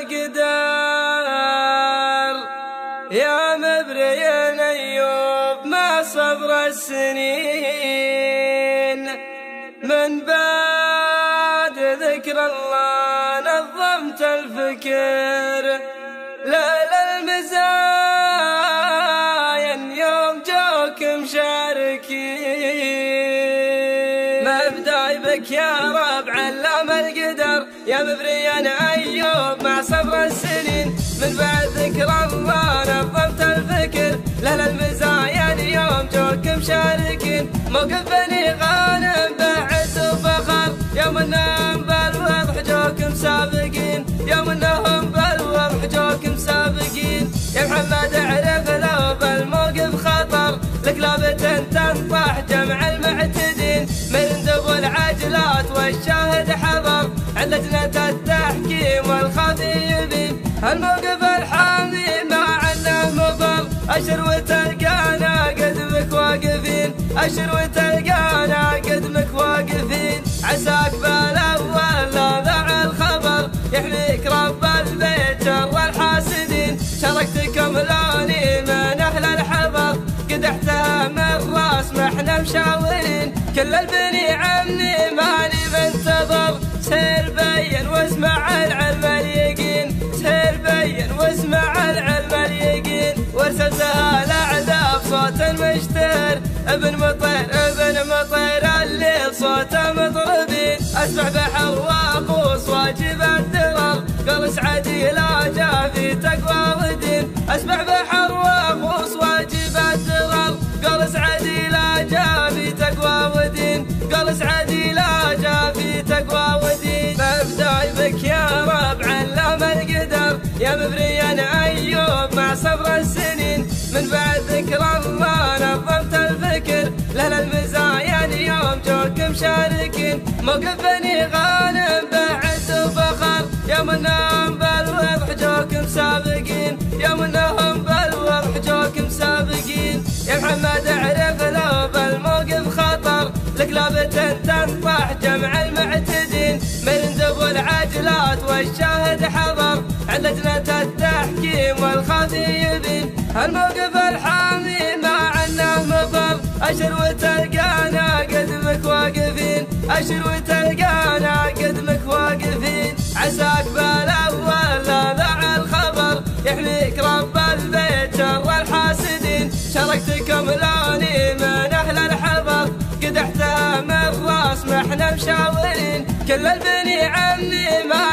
القدر يا مبري أيوب ما صبر السنين من بعد ذكر الله نظمت الفكر لا المزاين يوم جوك مشاركين مبدأي بك يا رب علام القدر يا مبريا أيوب مع صبر السنين من بعد ذكر الله نظمت الفكر لا المزاين يوم جوك مشاركين موقف بني غانم بعز وفخر يوم انهم بالوضح جوك مسابقين يوم انهم بالوضح جوك مسابقين يا محمد اعرف لو بالموقف خطر لك لابة تنطح جمع المعتدين من دب العجلات والشاهد حضر عند لجنة التحكيم والخفي يبين الموقف الحامي ما عنه مفر أشر وتلقانا قدمك واقفين أشر وتلقانا قدمك واقفين عساك بالأول لا ذع الخبر يحميك رب البيت شر الحاسدين شاركتكم لوني من أهل الحضر قدحتها من راس ما احنا مشاورين كل البني عمي ماني منتظر سير بين واسمع العلم اليقين سير بين واسمع العلم اليقين وارسلتها الأعداء بصوت مشتهر ابن مطير الليل صوته مطربين اسبح بحر واقوس واجب الدرر قرص عديل جاء في تقوى ودين اسبح بحر واقوس واجب الدرر قرص عديل جاء في تقوى ودين قرص عديل جاء في تقوى ودين مبدأي بك يا رب علام القدر يا مبريا أيوب مع صبر السنين من بعد ذكر الله نظمت الفكر لا المزاين يوم جوك مشاركين موقف بني غانم بعز وفخر يوم انهم بالوضح جوك مسابقين يوم انهم بالوضح جوك مسابقين يا محمد اعرف لو بالموقف خطر لك لابة تنطح جمع المعتدين من دب العجلات والشاهد حضر عند لجنة التحكيم والخفي يبين الموقف الحامي ما عنه مفر أشر وتلقانا قدمك واقفين أشر وتلقانا قدمك واقفين عساك بالأول لا ذع الخبر يحميك رب البيت شر الحاسدين شاركتكم لوني من أهل الحضر قدحتها من راس ما احنا مشاورين كل البني عمي ما